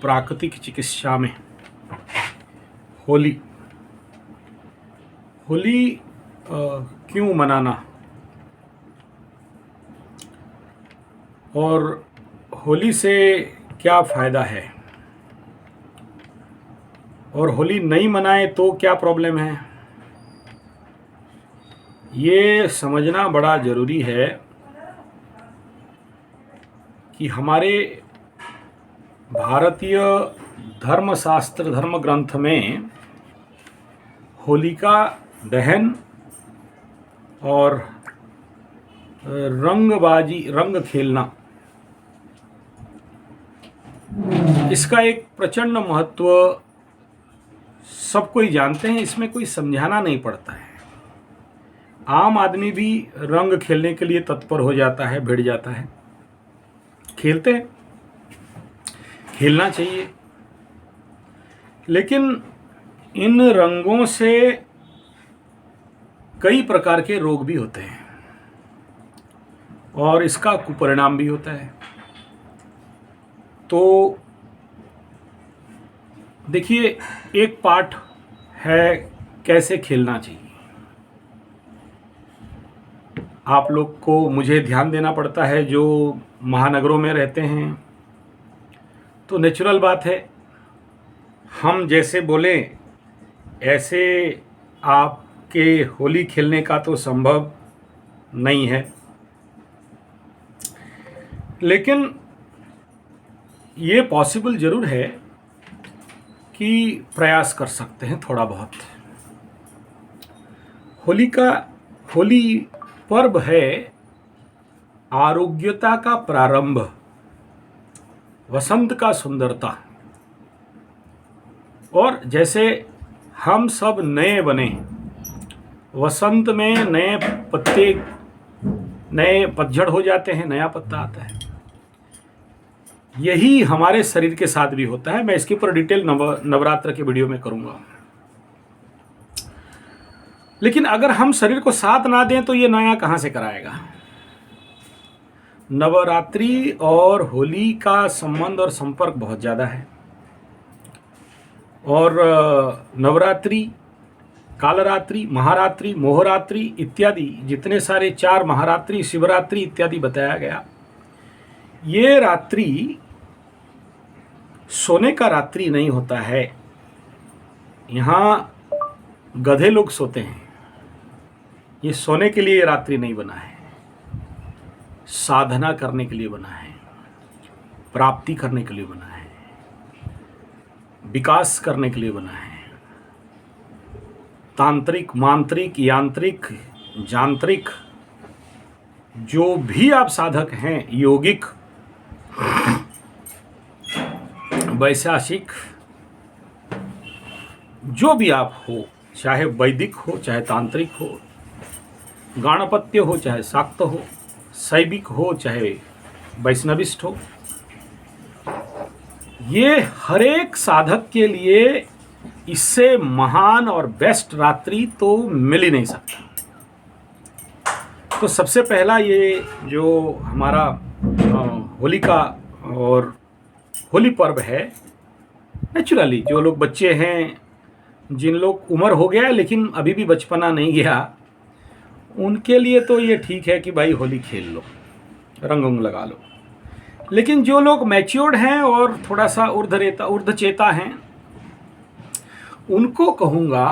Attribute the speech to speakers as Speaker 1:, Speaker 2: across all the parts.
Speaker 1: प्राकृतिक चिकित्सा में होली होली क्यों मनाना और होली से क्या फ़ायदा है और होली नहीं मनाए तो क्या प्रॉब्लम है, ये समझना बड़ा ज़रूरी है कि हमारे भारतीय धर्मशास्त्र धर्म ग्रंथ में होलिका दहन और रंग खेलना, इसका एक प्रचंड महत्व सबको ही जानते हैं। इसमें कोई समझाना नहीं पड़ता है। आम आदमी भी रंग खेलने के लिए तत्पर हो जाता है, भिड़ जाता है। खेलते हैं, खेलना चाहिए, लेकिन इन रंगों से कई प्रकार के रोग भी होते हैं और इसका कुपरिणाम भी होता है। तो देखिए, एक पाठ है कैसे खेलना चाहिए। आप लोग को मुझे ध्यान देना पड़ता है, जो महानगरों में रहते हैं, तो नेचुरल बात है, हम जैसे बोलें ऐसे आपके होली खेलने का तो संभव नहीं है, लेकिन ये पॉसिबल ज़रूर है कि प्रयास कर सकते हैं थोड़ा बहुत। होली पर्व है आरोग्यता का प्रारंभ, वसंत का सुंदरता। और जैसे हम सब नए बने, वसंत में नए पत्ते, नए पतझड़ हो जाते हैं, नया पत्ता आता है। यही हमारे शरीर के साथ भी होता है। मैं इसके ऊपर डिटेल नवरात्र के वीडियो में करूंगा। लेकिन अगर हम शरीर को साथ ना दें तो ये नया कहां से कराएगा। नवरात्रि और होली का संबंध और संपर्क बहुत ज़्यादा है। और नवरात्रि, कालरात्रि, महारात्रि, मोहरात्रि इत्यादि जितने सारे 4 महारात्रि, शिवरात्रि इत्यादि बताया गया, ये रात्रि सोने का रात्रि नहीं होता है। यहाँ गधे लोग सोते हैं। ये सोने के लिए रात्रि नहीं बना है, साधना करने के लिए बना है, प्राप्ति करने के लिए बना है, विकास करने के लिए बना है। तांत्रिक, मांत्रिक, यांत्रिक, जांत्रिक, जो भी आप साधक हैं, योगिक, वैशाखिक, जो भी आप हो, चाहे वैदिक हो, चाहे तांत्रिक हो, गाणपत्य हो, चाहे शाक्त हो, शैविक हो, चाहे वैष्णविष्ट हो, ये हर एक साधक के लिए इससे महान और बेस्ट रात्रि तो मिल ही नहीं सकता। तो सबसे पहला ये जो हमारा होली का और होली पर्व है, नेचुरली जो लोग बच्चे हैं, जिन लोग उम्र हो गया है लेकिन अभी भी बचपना नहीं गया, उनके लिए तो ये ठीक है कि भाई होली खेल लो, रंग उंग लगा लो। लेकिन जो लोग मैच्योर्ड हैं और थोड़ा सा ऊर्ध्वचेता हैं, उनको कहूँगा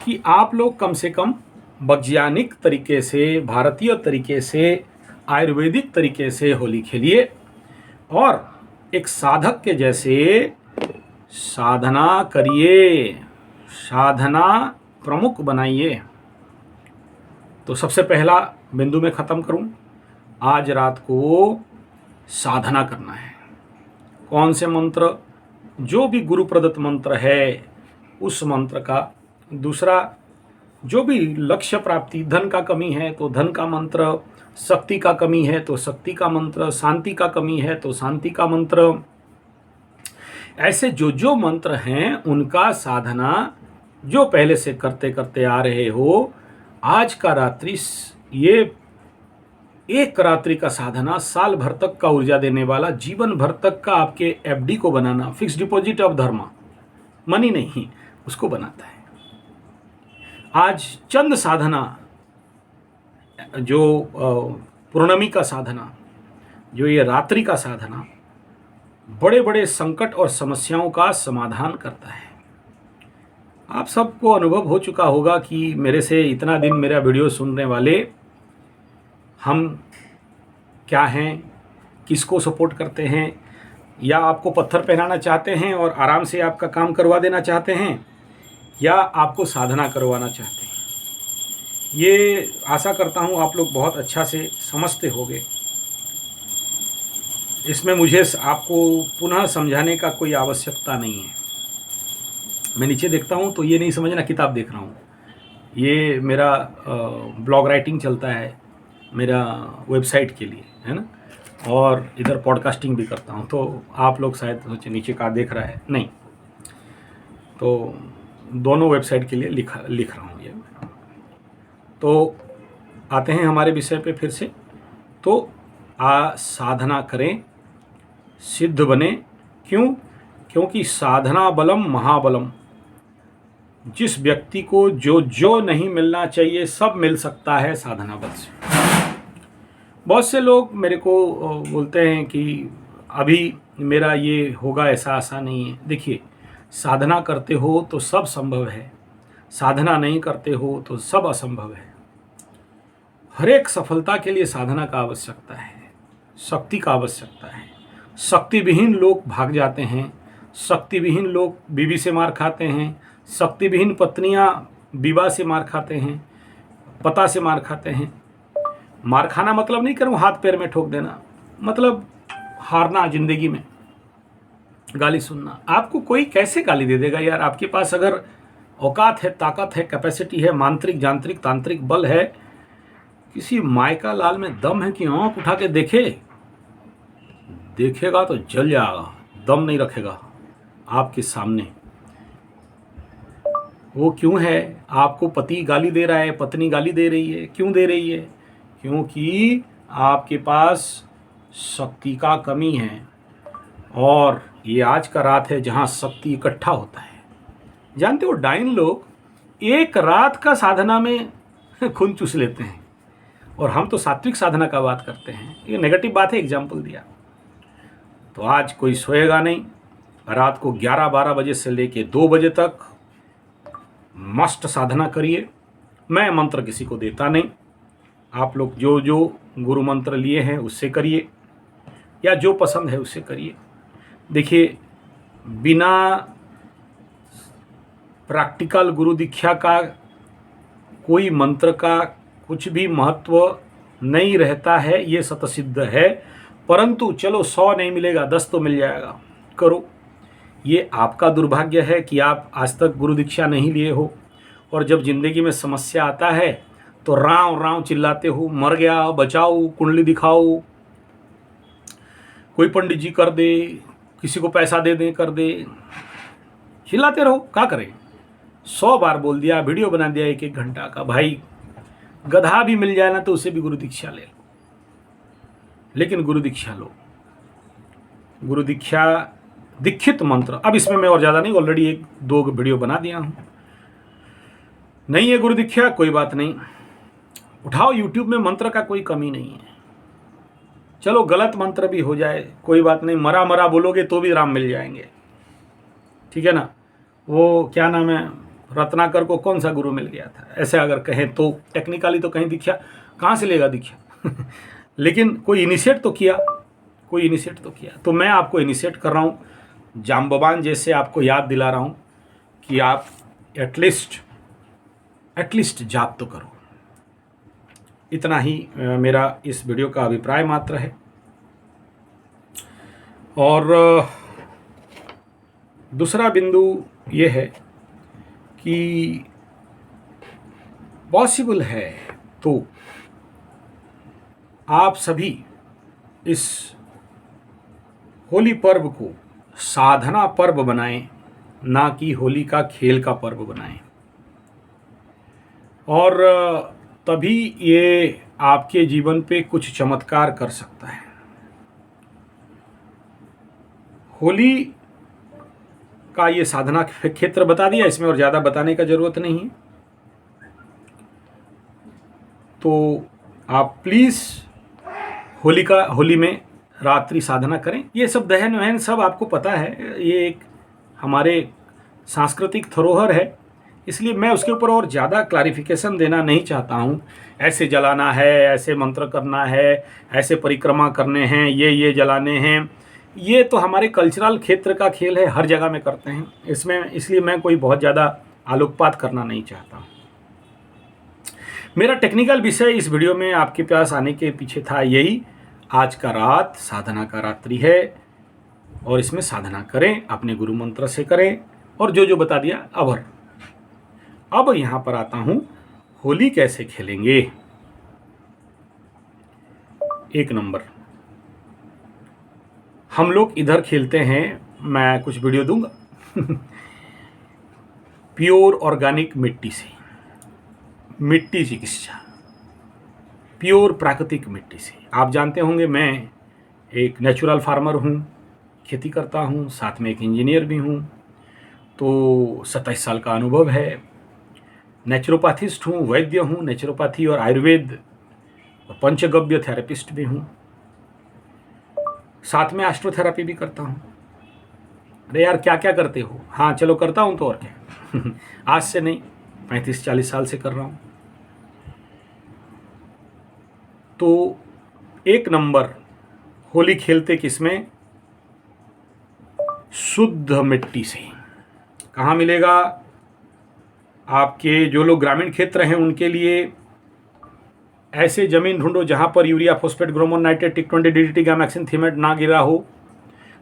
Speaker 1: कि आप लोग कम से कम वैज्ञानिक तरीके से, भारतीय तरीके से, आयुर्वेदिक तरीके से होली खेलिए और एक साधक के जैसे साधना करिए, साधना प्रमुख बनाइए। तो सबसे पहला बिंदु में ख़त्म करूं, आज रात को साधना करना है। कौन से मंत्र? जो भी गुरु प्रदत्त मंत्र है उस मंत्र का। दूसरा, जो भी लक्ष्य प्राप्ति, धन का कमी है तो धन का मंत्र, शक्ति का कमी है तो शक्ति का मंत्र, शांति का कमी है तो शांति का मंत्र, ऐसे जो मंत्र हैं उनका साधना जो पहले से करते करते आ रहे हो, आज का रात्रि ये एक रात्रि का साधना साल भर तक का ऊर्जा देने वाला, जीवन भर तक का आपके एफडी को बनाना, फिक्स डिपॉजिट ऑफ धर्मा, मनी नहीं, उसको बनाता है। आज चंद साधना, जो पूर्णमी का साधना, जो ये रात्रि का साधना, बड़े बड़े संकट और समस्याओं का समाधान करता है। आप सबको अनुभव हो चुका होगा कि मेरे से इतना दिन मेरा वीडियो सुनने वाले हम क्या हैं, किसको सपोर्ट करते हैं, या आपको पत्थर पहनाना चाहते हैं और आराम से आपका काम करवा देना चाहते हैं, या आपको साधना करवाना चाहते हैं। ये आशा करता हूँ आप लोग बहुत अच्छा से समझते होंगे। इसमें मुझे आपको पुनः समझाने का कोई आवश्यकता नहीं है। मैं नीचे देखता हूँ तो ये नहीं समझना किताब देख रहा हूँ। ये मेरा ब्लॉग राइटिंग चलता है मेरा वेबसाइट के लिए, है ना, और इधर पॉडकास्टिंग भी करता हूँ। तो आप लोग शायद सोचे नीचे का देख रहा है, नहीं, तो दोनों वेबसाइट के लिए लिख रहा हूँ ये। तो आते हैं हमारे विषय पे फिर से। तो साधना करें, सिद्ध बने। क्यों? क्योंकि साधना बलम महाबलम। जिस व्यक्ति को जो जो नहीं मिलना चाहिए सब मिल सकता है साधना बल से। बहुत से लोग मेरे को बोलते हैं कि अभी मेरा ये होगा, ऐसा आशा नहीं है। देखिए, साधना करते हो तो सब संभव है, साधना नहीं करते हो तो सब असंभव है। हर एक सफलता के लिए साधना का आवश्यकता है, शक्ति का आवश्यकता है। शक्ति विहीन लोग भाग जाते हैं, शक्ति विहीन लोग बीवी से मार खाते हैं, शक्ति विहीन पत्नियां विवाह से मार खाते हैं, पता से मार खाते हैं। मार खाना मतलब नहीं करूँ हाथ पैर में ठोक देना, मतलब हारना जिंदगी में, गाली सुनना। आपको कोई कैसे गाली दे देगा यार? आपके पास अगर औकात है, ताकत है, कैपेसिटी है, मांत्रिक यांत्रिक तांत्रिक बल है, किसी मायका लाल में दम है कि आंख उठा के देखेगा तो जल जाएगा, दम नहीं रखेगा आपके सामने। वो क्यों है? आपको पति गाली दे रहा है, पत्नी गाली दे रही है, क्यों दे रही है? क्योंकि आपके पास शक्ति का कमी है। और ये आज का रात है जहाँ शक्ति इकट्ठा होता है। जानते हो, डाइन लोग एक रात का साधना में खून चूस लेते हैं, और हम तो सात्विक साधना का बात करते हैं। ये नेगेटिव बात है, एग्जाम्पल दिया। तो आज कोई सोएगा नहीं, रात को 11-12 बजे से लेके 2 बजे तक मस्त साधना करिए। मैं मंत्र किसी को देता नहीं, आप लोग जो जो गुरु मंत्र लिए हैं उससे करिए, या जो पसंद है उससे करिए। देखिए, बिना प्रैक्टिकल गुरु दीक्षा का कोई मंत्र का कुछ भी महत्व नहीं रहता है, ये सतसिद्ध है। परंतु चलो 100 नहीं मिलेगा, 10 तो मिल जाएगा, करो। ये आपका दुर्भाग्य है कि आप आज तक गुरु दीक्षा नहीं लिए हो, और जब जिंदगी में समस्या आता है तो राव राव चिल्लाते हो, मर गया, बचाओ, कुंडली दिखाओ, कोई पंडित जी कर दे, किसी को पैसा दे दें, कर दे, चिल्लाते रहो। क्या करें? 100 बार बोल दिया, वीडियो बना दिया 1-1 घंटा का। भाई गधा भी मिल जाए ना तो उसे भी गुरु दीक्षा ले लो, लेकिन गुरु दीक्षा लो। गुरु दीक्षा दीक्षित मंत्र, अब इसमें मैं और ज़्यादा नहीं, ऑलरेडी 1-2 वीडियो बना दिया हूँ। नहीं है गुरु दीक्षा, कोई बात नहीं, उठाओ यूट्यूब में, मंत्र का कोई कमी नहीं है। चलो गलत मंत्र भी हो जाए कोई बात नहीं, मरा मरा बोलोगे तो भी राम मिल जाएंगे, ठीक है ना। वो क्या नाम है, रत्नाकर को कौन सा गुरु मिल गया था, ऐसे अगर कहें तो टेक्निकली तो कहीं दीक्षा कहाँ से लेगा दीक्षा लेकिन कोई इनिशिएट तो किया, कोई इनिशिएट तो किया। तो मैं आपको इनिशिएट कर रहा हूँ, जाम्बवान जैसे आपको याद दिला रहा हूँ कि आप एटलीस्ट जाप तो करो। इतना ही मेरा इस वीडियो का अभिप्राय मात्र है। और दूसरा बिंदु ये है कि पॉसिबल है तो आप सभी इस होली पर्व को साधना पर्व बनाएं, ना कि होली का खेल का पर्व बनाएं। और तभी ये आपके जीवन पे कुछ चमत्कार कर सकता है। होली का ये साधना क्षेत्र बता दिया, इसमें और ज़्यादा बताने का ज़रूरत नहीं है। तो आप प्लीज़ होली में रात्रि साधना करें। ये सब दहन वहन सब आपको पता है, ये एक हमारे सांस्कृतिक धरोहर है, इसलिए मैं उसके ऊपर और ज़्यादा क्लैरिफिकेशन देना नहीं चाहता हूँ। ऐसे जलाना है, ऐसे मंत्र करना है, ऐसे परिक्रमा करने हैं, ये जलाने हैं, ये तो हमारे कल्चरल क्षेत्र का खेल है, हर जगह में करते हैं इसमें, इसलिए मैं कोई बहुत ज़्यादा आलोकपात करना नहीं चाहता। मेरा टेक्निकल विषय इस वीडियो में आपके पास आने के पीछे था यही, आज का रात साधना का रात्रि है और इसमें साधना करें, अपने गुरु मंत्र से करें और जो बता दिया अभर। अब यहाँ पर आता हूँ, होली कैसे खेलेंगे। एक नंबर, हम लोग इधर खेलते हैं, मैं कुछ वीडियो दूंगा प्योर ऑर्गेनिक मिट्टी चिकित्सा, प्योर प्राकृतिक मिट्टी से। आप जानते होंगे मैं एक नेचुरल फार्मर हूँ, खेती करता हूँ, साथ में एक इंजीनियर भी हूँ, तो 27 साल का अनुभव है। नेचुरोपैथिस्ट हूँ, वैद्य हूँ, नेचुरोपैथी और आयुर्वेद और पंचगव्य थेरेपिस्ट भी हूँ, साथ में एस्ट्रोथेरेपी भी करता हूँ। अरे यार क्या क्या करते हो? हाँ चलो करता हूँ तो और क्या आज से नहीं, 35-40 साल से कर रहा हूँ। तो एक नंबर होली खेलते किसमें? शुद्ध मिट्टी से। कहाँ मिलेगा? आपके जो लोग ग्रामीण क्षेत्र हैं उनके लिए ऐसे ज़मीन ढूंढो जहाँ पर यूरिया, फॉस्फेट, ग्रोमोन, नाइट्रेट, टिक-20, डीडीटी, गामैक्सिन, थीमेट ना गिरा हो,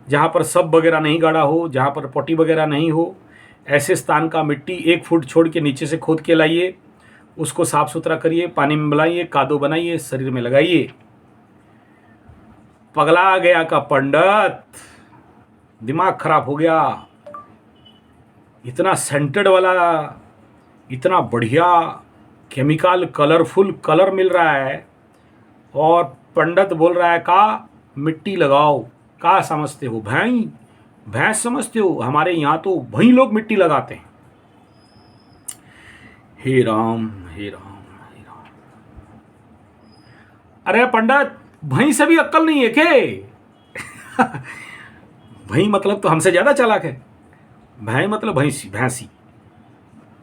Speaker 1: जहाँ पर सब वगैरह नहीं गाड़ा हो, जहाँ पर पॉटी वगैरह नहीं हो, ऐसे स्थान का मिट्टी 1 फुट छोड़ के नीचे से खोद के लाइए, उसको साफ सुथरा करिए, पानी में मिलाइए, कादो बनाइए, शरीर में लगाइए। पगला गया का पंडित, दिमाग खराब हो गया, इतना सेंटेड वाला, इतना बढ़िया केमिकल कलरफुल कलर मिल रहा है और पंडित बोल रहा है का मिट्टी लगाओ। का समझते हो? भैंस समझते हो? हमारे यहाँ तो वही लोग मिट्टी लगाते हैं। हे राम हे राम हे राम। अरे पंडित, भई से भी अक्ल नहीं है के भई मतलब तो हमसे ज्यादा चालाक है। भैं मतलब भैंसी।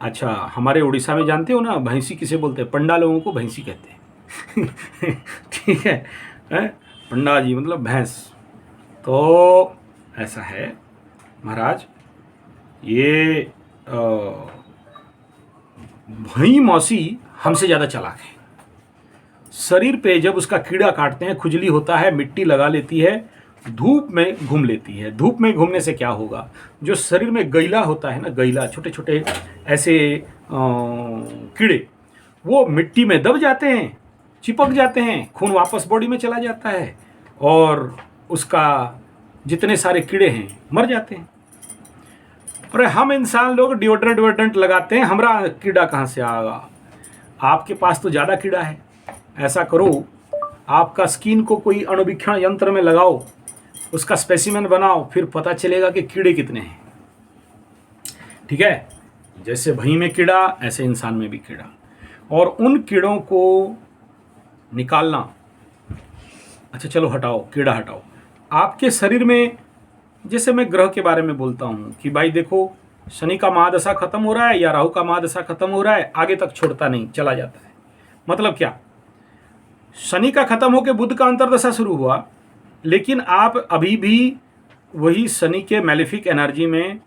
Speaker 1: अच्छा, हमारे उड़ीसा में जानते हो ना भैंसी किसे बोलते हैं? पंडा लोगों को भैंसी कहते हैं ठीक है, पंडा जी मतलब भैंस। तो ऐसा है महाराज, ये भई मौसी हमसे ज़्यादा चालाक है। शरीर पे जब उसका कीड़ा काटते हैं, खुजली होता है, मिट्टी लगा लेती है, धूप में घूम लेती है। धूप में घूमने से क्या होगा? जो शरीर में गैला होता है ना, गैला, छोटे छोटे ऐसे कीड़े, वो मिट्टी में दब जाते हैं, चिपक जाते हैं, खून वापस बॉडी में चला जाता है और उसका जितने सारे कीड़े हैं मर जाते हैं। अरे हम इंसान लोग डिओड्रेंट लगाते हैं, हमारा कीड़ा कहाँ से आएगा? आपके पास तो ज़्यादा कीड़ा है। ऐसा करो, आपका स्किन को कोई अणुवीक्षण यंत्र में लगाओ, उसका स्पेसिमेन बनाओ, फिर पता चलेगा कि कीड़े कितने हैं। ठीक है, जैसे भई में कीड़ा ऐसे इंसान में भी कीड़ा, और उन कीड़ों को निकालना। अच्छा चलो हटाओ, कीड़ा हटाओ। आपके शरीर में, जैसे मैं ग्रह के बारे में बोलता हूँ कि भाई देखो, शनि का महादशा खत्म हो रहा है या राहु का महादशा खत्म हो रहा है, आगे तक छोड़ता नहीं, चला जाता है। मतलब क्या? शनि का खत्म होकर बुध का अंतर्दशा शुरू हुआ, लेकिन आप अभी भी वही शनि के मैलेफिक एनर्जी में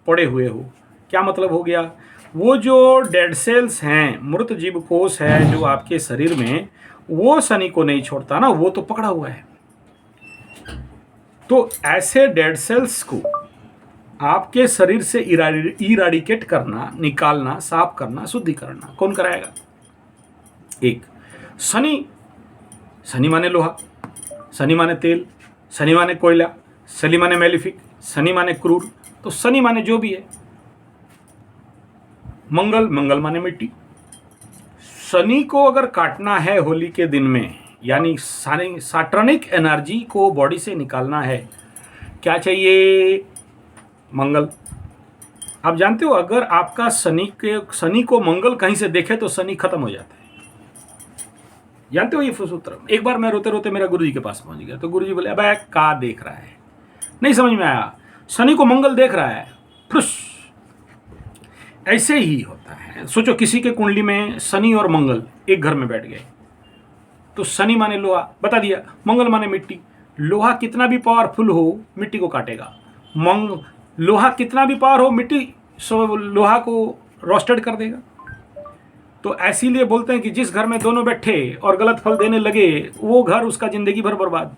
Speaker 1: पड़े हुए हो। क्या मतलब हो गया? वो जो डेड सेल्स हैं, मृत जीव कोष है जो आपके शरीर में, वो शनि को नहीं छोड़ता ना, वो तो पकड़ा हुआ है। तो ऐसे डेड सेल्स को आपके शरीर से इराडिकेट करना, निकालना, साफ करना, शुद्धिकरण कौन कराएगा? एक शनि माने लोहा, शनि माने तेल, शनि माने कोयला, शनि माने मैलिफिक, शनि माने क्रूर, तो शनि माने जो भी है। मंगल माने मिट्टी। शनि को अगर काटना है होली के दिन में, यानी सैटर्निक एनर्जी को बॉडी से निकालना है, क्या चाहिए? मंगल। आप जानते हो अगर आपका शनि को मंगल कहीं से देखे तो शनि खत्म हो जाता है। जानते हो ये सूत्र? एक बार मैं रोते रोते मेरा गुरुजी के पास पहुंच गया, तो गुरुजी बोले अबे का देख रहा है, नहीं समझ में आया, शनि को मंगल देख रहा है। फुस। ऐसे ही होता है। सोचो किसी के कुंडली में शनि और मंगल एक घर में बैठ गए, तो शनि माने लोहा बता दिया, मंगल माने मिट्टी। लोहा कितना भी पावरफुल हो मिट्टी को काटेगा। लोहा कितना भी पावर हो मिट्टी लोहा को रोस्टेड कर देगा। तो इसीलिए बोलते हैं कि जिस घर में दोनों बैठे और गलत फल देने लगे वो घर उसका जिंदगी भर बर्बाद।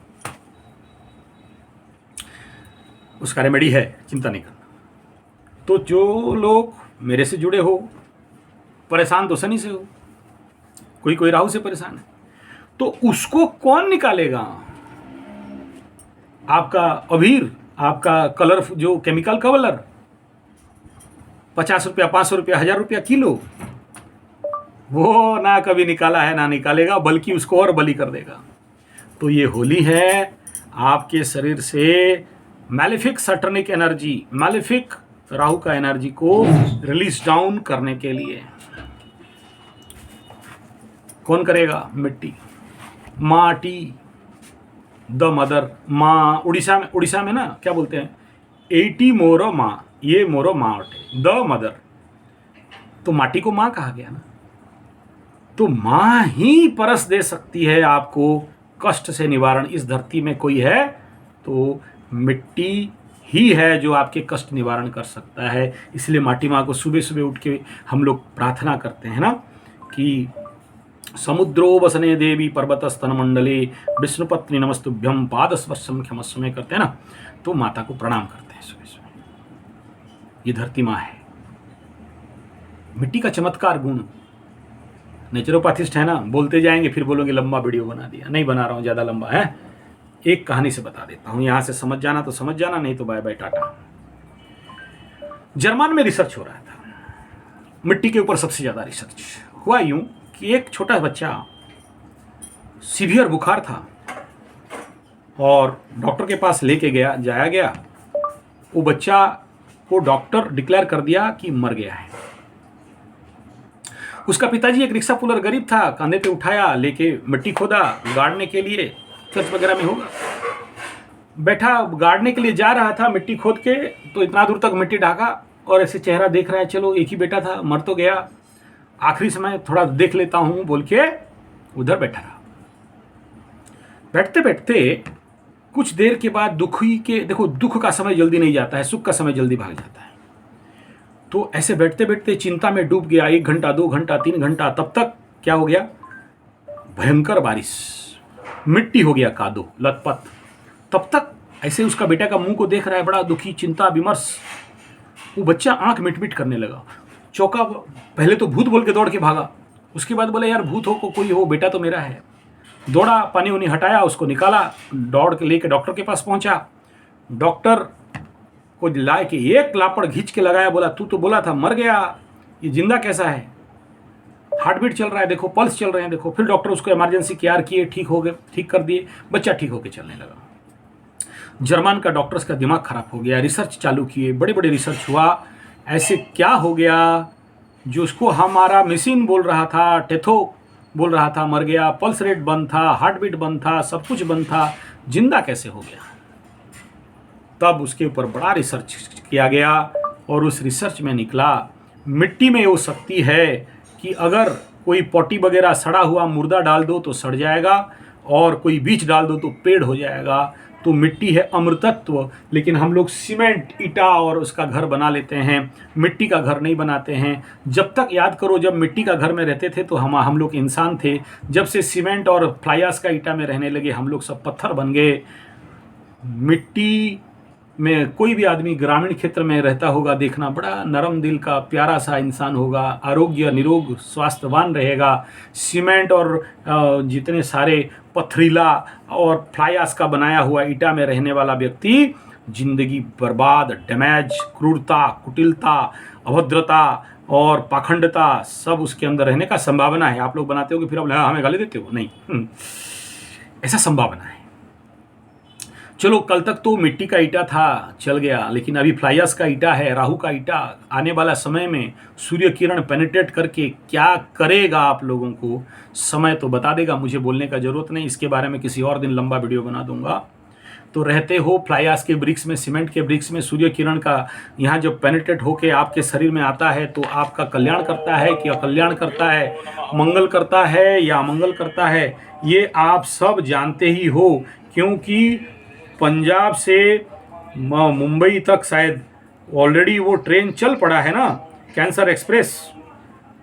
Speaker 1: उसका रेमेडी है, चिंता नहीं करना। तो जो लोग मेरे से जुड़े हो, परेशान तो शनि से हो, कोई राहु से परेशान है, तो उसको कौन निकालेगा? आपका अबीर, आपका कलर, जो केमिकल कलर 50 रुपया, 500 रुपया, 1000 रुपया किलो, वो ना कभी निकाला है ना निकालेगा, बल्कि उसको और बली कर देगा। तो ये होली है आपके शरीर से मैलेफिक सैटर्निक एनर्जी, मैलेफिक राहु का एनर्जी को रिलीज डाउन करने के लिए। कौन करेगा? मिट्टी, माटी, द मदर, माँ। उड़ीसा में ना क्या बोलते हैं, 80 मोरो माँ, ये मोरो माँ, द मदर। तो माटी को माँ कहा गया ना, तो माँ ही परस दे सकती है आपको कष्ट से निवारण। इस धरती में कोई है तो मिट्टी ही है जो आपके कष्ट निवारण कर सकता है। इसलिए माटी माँ को सुबह सुबह उठ के हम लोग प्रार्थना करते हैं ना कि समुद्रो वसने देवी पर्वतस्तन मंडले विष्णुपत्नी नमस्तुभ्यम पादस्पर्शम क्षमस्व में करते हैं ना, तो माता को प्रणाम करते हैं सुबह सुबह। ये धरती माँ है। मिट्टी का चमत्कार गुण। नेचुरोपैथिस्ट है ना, बोलते जाएंगे फिर बोलोगे लंबा वीडियो बना दिया। नहीं बना रहा हूँ, ज़्यादा लंबा है। एक कहानी से बता देता हूँ, यहाँ से समझ जाना तो समझ जाना, नहीं तो बाय बाय टाटा। जर्मन में रिसर्च हो रहा था, मिट्टी के ऊपर सबसे ज़्यादा रिसर्च हुआ। यूं कि एक छोटा बच्चा, सीवियर बुखार था और डॉक्टर के पास लेके जाया गया। वो बच्चा को डॉक्टर डिक्लेयर कर दिया कि मर गया है। उसका पिताजी एक रिक्शा पुलर गरीब था, कंधे पे उठाया, लेके मिट्टी खोदा गाड़ने के लिए, चर्च वगैरह में होगा, बैठा गाड़ने के लिए जा रहा था मिट्टी खोद के, तो इतना दूर तक मिट्टी ढाका और ऐसे चेहरा देख रहा है, चलो एक ही बेटा था, मर तो गया, आखिरी समय थोड़ा देख लेता हूं बोल के उधर बैठा रहा। बैठते बैठते कुछ देर के बाद देखो दुख का समय जल्दी नहीं जाता है, सुख का समय जल्दी भाग जाता है। तो ऐसे बैठते बैठते चिंता में डूब गया। 1 घंटा, 2 घंटा, 3 घंटा, तब तक क्या हो गया? भयंकर बारिश, मिट्टी हो गया कादो, लथपथ। तब तक ऐसे उसका बेटा का मुंह को देख रहा है, बड़ा दुखी, चिंता विमर्श। वो बच्चा आंख मिट करने लगा, चौका। पहले तो भूत बोल के दौड़ के भागा, उसके बाद बोले यार भूत हो कोई हो, बेटा तो मेरा है। दौड़ा, पानी उनी हटाया, उसको निकाला, दौड़ के लेके डॉक्टर के पास पहुंचा। डॉक्टर को लाए के एक लापड़ घींच के लगाया, बोला तू तो बोला था मर गया, ये जिंदा कैसा है? हार्ट बीट चल रहा है, देखो पल्स चल रहे हैं, देखो। फिर डॉक्टर उसको इमरजेंसी केयर किए, ठीक हो गए, ठीक कर दिए, बच्चा ठीक होकर चलने लगा। जर्मन का डॉक्टर्स का दिमाग खराब हो गया, रिसर्च चालू किए, बड़े बड़े रिसर्च हुआ। ऐसे क्या हो गया जो उसको हमारा मशीन बोल रहा था, टेथो बोल रहा था मर गया, पल्स रेट बंद था, हार्ट बीट बंद था, सब कुछ बंद था, जिंदा कैसे हो गया? तब उसके ऊपर बड़ा रिसर्च किया गया और उस रिसर्च में निकला मिट्टी में वो शक्ति है कि अगर कोई पॉटी वगैरह सड़ा हुआ मुर्दा डाल दो तो सड़ जाएगा और कोई बीज डाल दो तो पेड़ हो जाएगा। तो मिट्टी है अमृतत्व। लेकिन हम लोग सीमेंट, ईटा और उसका घर बना लेते हैं, मिट्टी का घर नहीं बनाते हैं। जब तक याद करो, जब मिट्टी का घर में रहते थे तो हम लोग इंसान थे। जब से सीमेंट और फ्लाईआस का ईटा में रहने लगे हम लोग सब पत्थर बन गए। मिट्टी में कोई भी आदमी ग्रामीण क्षेत्र में रहता होगा, देखना बड़ा नरम दिल का प्यारा सा इंसान होगा, आरोग्य निरोग स्वास्थ्यवान रहेगा। सीमेंट और जितने सारे पथरीला और फ्लाईआस का बनाया हुआ ईटा में रहने वाला व्यक्ति जिंदगी बर्बाद, डैमेज, क्रूरता, कुटिलता, अभद्रता और पाखंडता सब उसके अंदर रहने का संभावना है। आप लोग बनाते हो कि फिर अब हमें गाली देते हो, नहीं, ऐसा संभावना है। चलो, कल तक तो मिट्टी का ईटा था, चल गया, लेकिन अभी फ्लाई ऐश का ईटा है, राहु का ईटा। आने वाला समय में सूर्य किरण पेनिट्रेट करके क्या करेगा आप लोगों को, समय तो बता देगा, मुझे बोलने का जरूरत नहीं। इसके बारे में किसी और दिन लंबा वीडियो बना दूंगा। तो रहते हो फ्लाई ऐश के ब्रिक्स में, सीमेंट के ब्रिक्स में, सूर्य किरण का यहाँ जब पेनिट्रेट होके आपके शरीर में आता है तो आपका कल्याण करता है कि अकल्याण करता है, मंगल करता है या अमंगल करता है, ये आप सब जानते ही हो। क्योंकि पंजाब से मुंबई तक शायद ऑलरेडी वो ट्रेन चल पड़ा है ना, कैंसर एक्सप्रेस,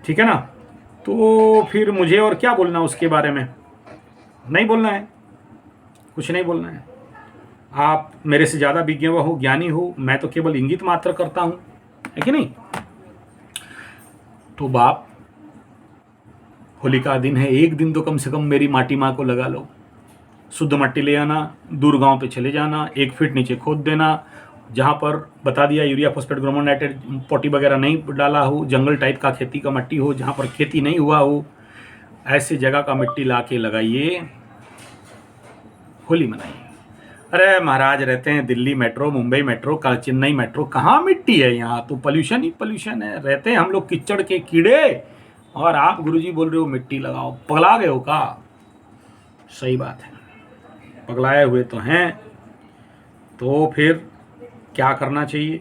Speaker 1: ठीक है ना। तो फिर मुझे और क्या बोलना उसके बारे में, नहीं बोलना है, कुछ नहीं बोलना है। आप मेरे से ज़्यादा विज्ञ हो, ज्ञानी हो, मैं तो केवल इंगित मात्र करता हूँ, है कि नहीं। तो बाप, होली का दिन है, एक दिन तो कम से कम मेरी माटी माँ को लगा लो। शुद्ध मट्टी ले आना, दूर गांव पे चले जाना, 1 फीट नीचे खोद देना, जहाँ पर बता दिया यूरिया फॉस्फेट ग्रोमोर नाइट्रेट पोटी वगैरह नहीं डाला हो, जंगल टाइप का खेती का मिट्टी हो, जहाँ पर खेती नहीं हुआ हो, ऐसे जगह का मिट्टी ला के लगाइए, होली मनाइए। अरे महाराज, रहते हैं Delhi metro, Mumbai metro, Chennai metro, कहाँ मिट्टी है, यहाँ तो पोल्यूशन ही पोल्यूशन है। रहते हैं हम लोग कीचड़ के कीड़े, और आप गुरुजी बोल रहे हो मिट्टी लगाओ। पगला गए हो का? सही बात है, पगलाए हुए तो हैं। तो फिर क्या करना चाहिए?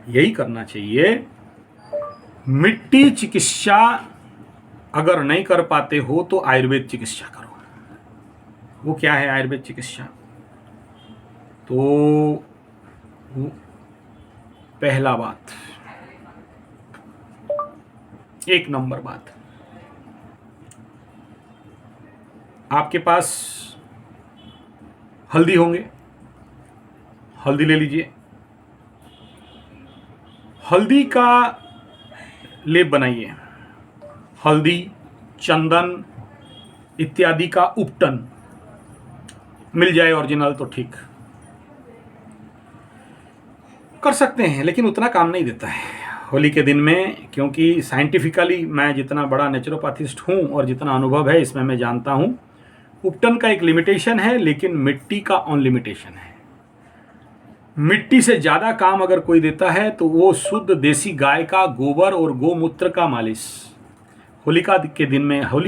Speaker 1: यही करना चाहिए, मिट्टी चिकित्सा अगर नहीं कर पाते हो तो आयुर्वेद चिकित्सा करो। वो क्या है आयुर्वेद चिकित्सा? तो पहला बात, 1 नंबर बात, आपके पास हल्दी होंगे, हल्दी ले लीजिए, हल्दी का लेप बनाइए, हल्दी, चंदन इत्यादि का उपटन मिल जाए ओरिजिनल तो ठीक, कर सकते हैं, लेकिन उतना काम नहीं देता है होली के दिन में। क्योंकि साइंटिफिकली मैं जितना बड़ा नेचुरोपैथिस्ट हूँ और जितना अनुभव है इसमें मैं जानता हूँ, उपटन का एक लिमिटेशन है, लेकिन मिट्टी का अनलिमिटेशन है। मिट्टी से ज़्यादा काम अगर कोई देता है तो वो शुद्ध देसी गाय का गोबर और गोमूत्र का मालिश होली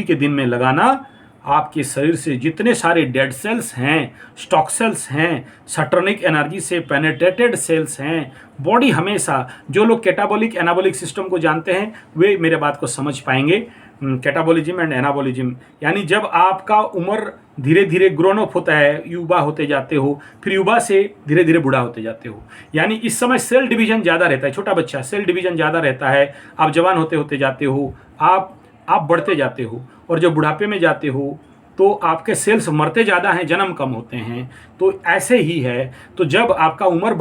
Speaker 1: के दिन में लगाना। आपके शरीर से जितने सारे डेड सेल्स हैं, स्टॉक सेल्स हैं, सैटर्निक एनर्जी से पेनेट्रेटेड सेल्स हैं, बॉडी हमेशा, जो लोग कैटाबॉलिक एनाबॉलिक सिस्टम को जानते हैं वे मेरे बात को समझ पाएंगे। कैटाबॉलिज्म एंड एनाबॉलिज्म, यानी जब आपका उम्र धीरे धीरे ग्रोन अप होता है, युवा होते जाते हो, फिर युवा से धीरे धीरे बूढ़ा होते जाते हो, यानी इस समय सेल डिवीजन ज़्यादा रहता है। छोटा बच्चा, सेल डिवीजन ज़्यादा रहता है। आप जवान होते होते जाते हो, आप बढ़ते जाते हो, और जब बुढ़ापे में जाते हो तो आपके सेल्स मरते ज़्यादा हैं, जन्म कम होते हैं। तो ऐसे ही है। तो जब आपका उम्र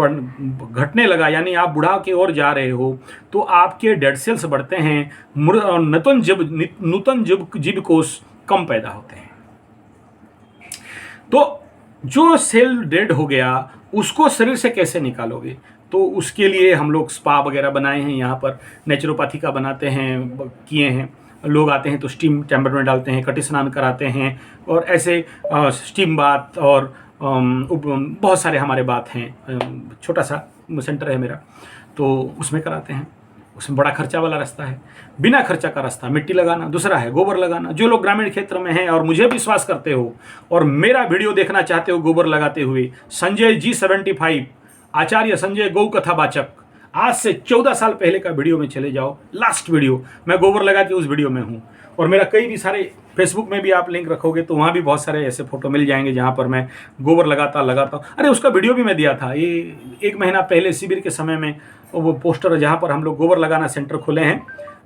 Speaker 1: घटने लगा, यानी आप बुढ़ा की ओर जा रहे हो, तो आपके डेड सेल्स बढ़ते हैं, नूतन जीवकोष कम पैदा होते हैं। तो जो सेल डेड हो गया उसको शरीर से कैसे निकालोगे? तो उसके लिए हम लोग स्पा वगैरह बनाए हैं, यहाँ पर नेचुरोपैथी का बनाते हैं, किए हैं। लोग आते हैं तो स्टीम चैम्बर में डालते हैं, कटी स्नान कराते हैं, और ऐसे स्टीम बाथ और बहुत सारे हमारे बात हैं। छोटा सा सेंटर है मेरा, तो उसमें कराते हैं। उसमें बड़ा खर्चा वाला रास्ता है, बिना खर्चा का रास्ता मिट्टी लगाना, दूसरा है गोबर लगाना। जो लोग ग्रामीण क्षेत्र में हैं और मुझे विश्वास करते हो और मेरा वीडियो देखना चाहते हो गोबर लगाते हुए, संजय G75, आचार्य संजय गौ कथावाचक, आज से 14 साल पहले का वीडियो में चले जाओ, लास्ट वीडियो मैं गोबर लगा के उस वीडियो में हूँ। और मेरा कई भी सारे फेसबुक में भी आप लिंक रखोगे तो वहाँ भी बहुत सारे ऐसे फोटो मिल जाएंगे जहाँ पर मैं गोबर लगाता हूँ। अरे उसका वीडियो भी मैं दिया था, ये 1 महीना पहले शिविर के समय में, वो पोस्टर जहाँ पर हम लोग गोबर लगाना सेंटर खोले हैं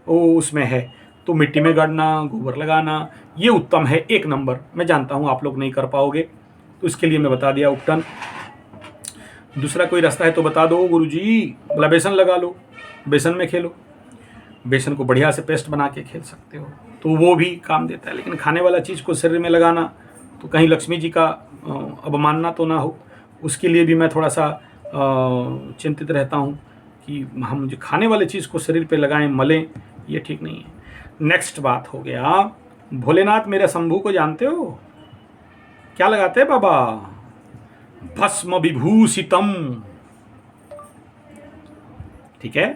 Speaker 1: वो उसमें है। तो मिट्टी में गाड़ना, गोबर लगाना, ये उत्तम है, 1 नंबर। मैं जानता हूँ आप लोग नहीं कर पाओगे, तो इसके लिए मैं बता दिया उपटन। दूसरा कोई रास्ता है तो बता दो गुरुजी। बोला बेसन लगा लो, बेसन में खेलो, बेसन को बढ़िया से पेस्ट बना के खेल सकते हो, तो वो भी काम देता है। लेकिन खाने वाला चीज़ को शरीर में लगाना तो कहीं लक्ष्मी जी का अवमानना तो ना हो, उसके लिए भी मैं थोड़ा सा चिंतित रहता हूँ कि हम जो खाने वाले चीज़ को शरीर पे लगाएं, मलें, ये ठीक नहीं है। नेक्स्ट बात हो गया, भोलेनाथ मेरे शंभू को जानते हो, क्या लगाते हैं बाबा? भस्म विभूषितम। ठीक है,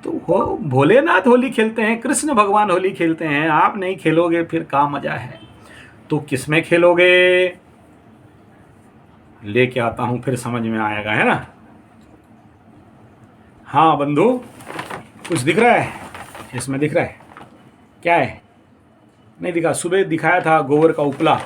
Speaker 1: तो हो भोलेनाथ होली खेलते हैं, कृष्ण भगवान होली खेलते हैं, आप नहीं खेलोगे फिर क्या मजा है? तो किसमें खेलोगे? लेके आता हूं, फिर समझ में आएगा, है ना। हाँ बंधु, कुछ दिख रहा है इसमें? दिख रहा है क्या है? नहीं दिखा, सुबह दिखाया था गोबर का उपला।